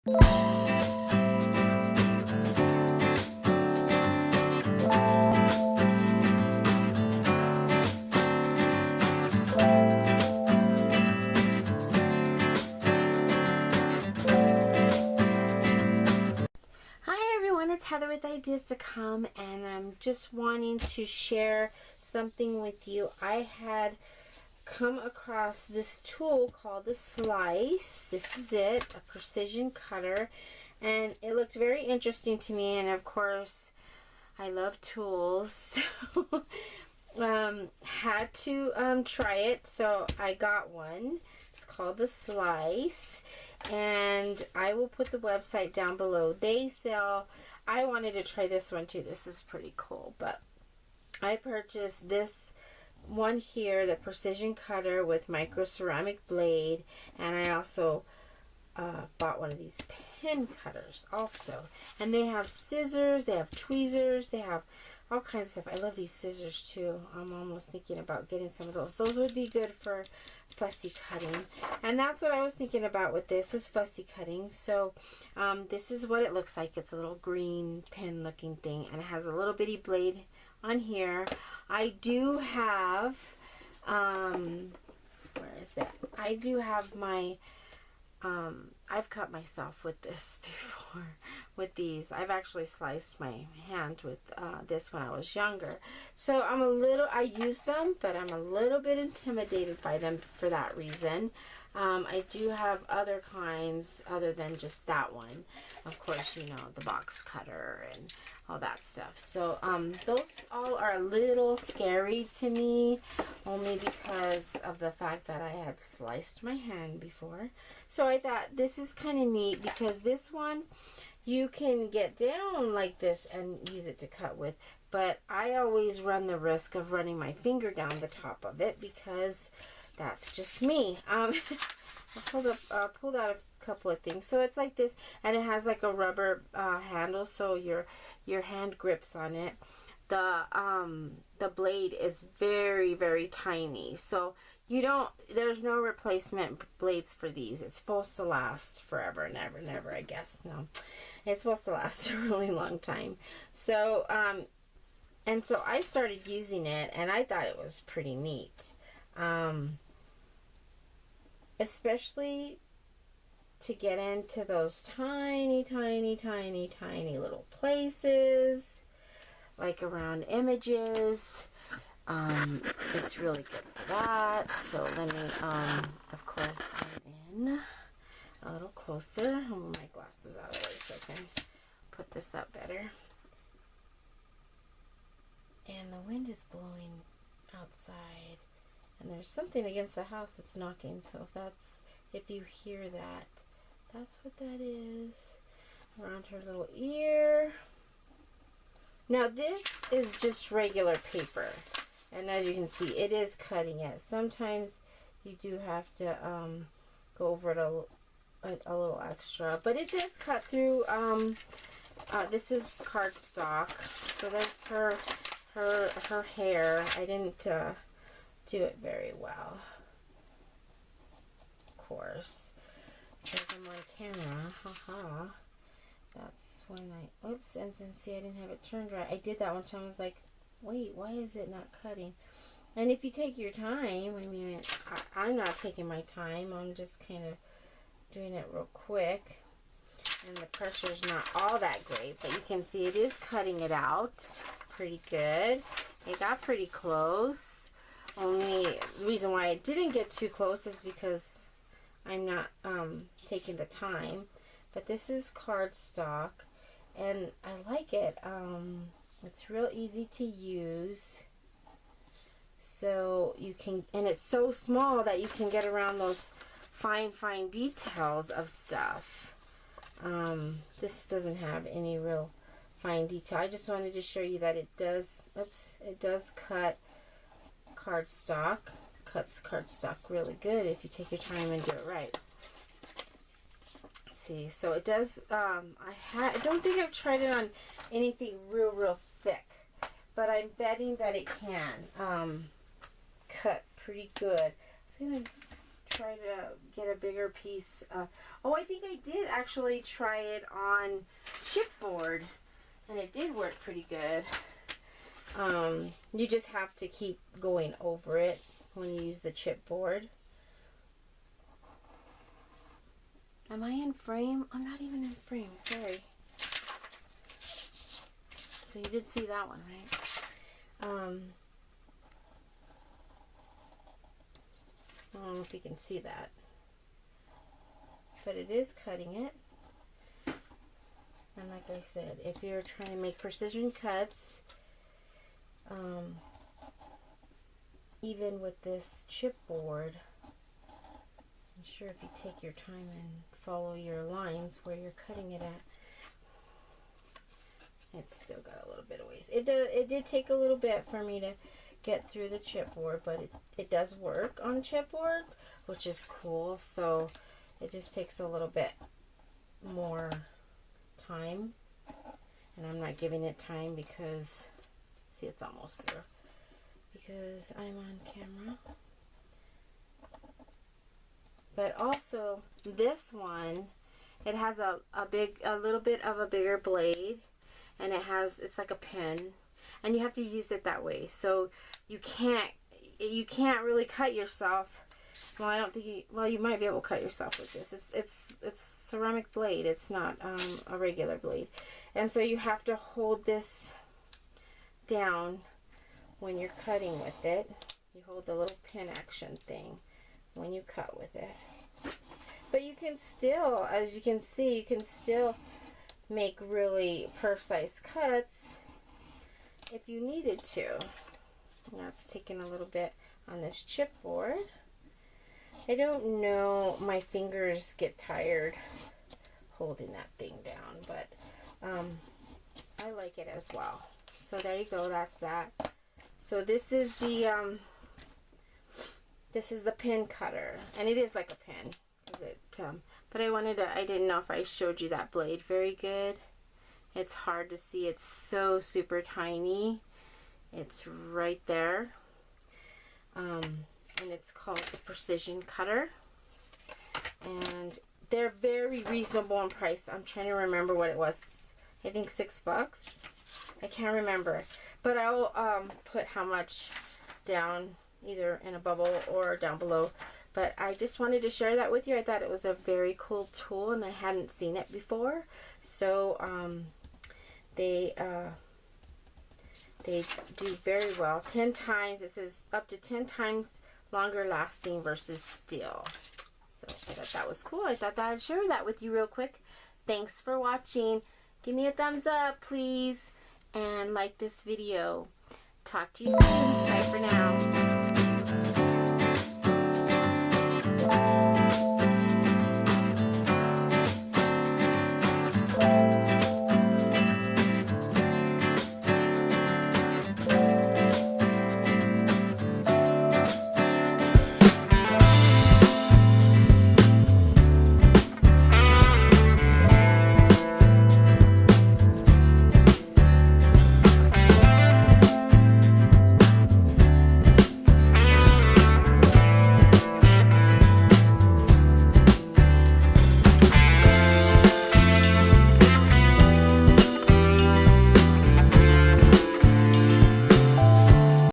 It's Heather with Ideas to Come, and I'm just wanting to share something with you. I had come across this tool called the Slice. This is it, a precision cutter, and it looked very interesting to me, and of course I love tools. Had to try it, so I got one. It's called the Slice, and I will put the website down below. They sell, I wanted to try this one too. This is pretty cool, but I purchased this one here, the precision cutter with micro ceramic blade, and I also bought one of these pen cutters also. And they have scissors, they have tweezers, they have all kinds of stuff. I love these scissors too. I'm almost thinking about getting some of those. Those would be good for fussy cutting. And that's what I was thinking about with this, was fussy cutting. So this is what it looks like. It's a little green pen looking thing, and it has a little bitty blade on here. I do have, where is it? I do have my, I've cut myself with this before, with these. I've actually sliced my hand with this when I was younger. So I use them, but I'm a little bit intimidated by them for that reason. I do have other kinds other than just that one. Of course, you know, the box cutter and all that stuff. So those all are a little scary to me, only because of the fact that I had sliced my hand before. So I thought this is kind of neat, because this one you can get down like this and use it to cut with, but I always run the risk of running my finger down the top of it, because that's just me. I pulled out a couple of things. So it's like this, and it has like a rubber handle, so your hand grips on it. The blade is very, very tiny, so there's no replacement blades for these. It's supposed to last forever and ever and ever, I guess. No, it's supposed to last a really long time. So and so I started using it, and I thought it was pretty neat. Especially to get into those tiny, tiny, tiny, tiny little places, like around images. It's really good for that. So let me, of course, zoom in a little closer. I'll move my glasses out of the way so I can put this up better. And the wind is blowing outside, and there's something against the house that's knocking, so if you hear that, that's what that is. Around her little ear. Now this is just regular paper, and as you can see, it is cutting it. Sometimes you do have to go over it a little extra, but it does cut through. This is cardstock, so there's her hair. I didn't do it very well, of course, because I'm on camera. Haha. That's when oops, and then see, I didn't have it turned right. I did that one time. I was like, wait, why is it not cutting? And if you take your time, I mean, I'm not taking my time. I'm just kind of doing it real quick. And the pressure's not all that great, but you can see it is cutting it out pretty good. It got pretty close. Only the reason why I didn't get too close is because I'm not taking the time. But this is cardstock, and I like it. It's real easy to use. So you can, and it's so small that you can get around those fine details of stuff. This doesn't have any real fine detail. I just wanted to show you that it does, it does cut cardstock. Cuts cardstock really good if you take your time and do it right. See, so it does, I don't think I've tried it on anything real thick, but I'm betting that it can cut pretty good. So I'm going to try to get a bigger piece. Oh, I think I did actually try it on chipboard, and it did work pretty good. You just have to keep going over it when you use the chipboard. Am I in frame? I'm not even in frame, sorry. So you did see that one, right? I don't know if you can see that, but it is cutting it. And like I said, if you're trying to make precision cuts, even with this chipboard, I'm sure if you take your time and follow your lines where you're cutting it at, it's still got a little bit of ways. It did take a little bit for me to get through the chipboard, but it does work on chipboard, which is cool. So it just takes a little bit more time, and I'm not giving it time because, see, it's almost through, because I'm on camera. But also this one, it has a little bit of a bigger blade, and it's like a pen, and you have to use it that way. So you can't really cut yourself. Well, I don't think you might be able to cut yourself with this. It's ceramic blade. It's not a regular blade. And so you have to hold this down when you're cutting with it. You hold the little pin action thing when you cut with it. But you can still, as you can see, you can still make really precise cuts if you needed to. Now it's taking a little bit on this chipboard. I don't know, my fingers get tired holding that thing down, but I like it as well. So there you go, that's that. So this is the pin cutter, and it is like a pin. But I didn't know if I showed you that blade very good. It's hard to see. It's so super tiny. It's right there. And it's called the Precision Cutter. And they're very reasonable in price. I'm trying to remember what it was. I think $6. I can't remember. But I'll put how much down, either in a bubble or down below. But I just wanted to share that with you. I thought it was a very cool tool, and I hadn't seen it before. So they do very well. 10 times, it says up to 10 times longer lasting versus steel. So I thought that was cool. I thought that I'd share that with you real quick. Thanks for watching. Give me a thumbs up, please, and like this video. Talk to you soon. Bye for now.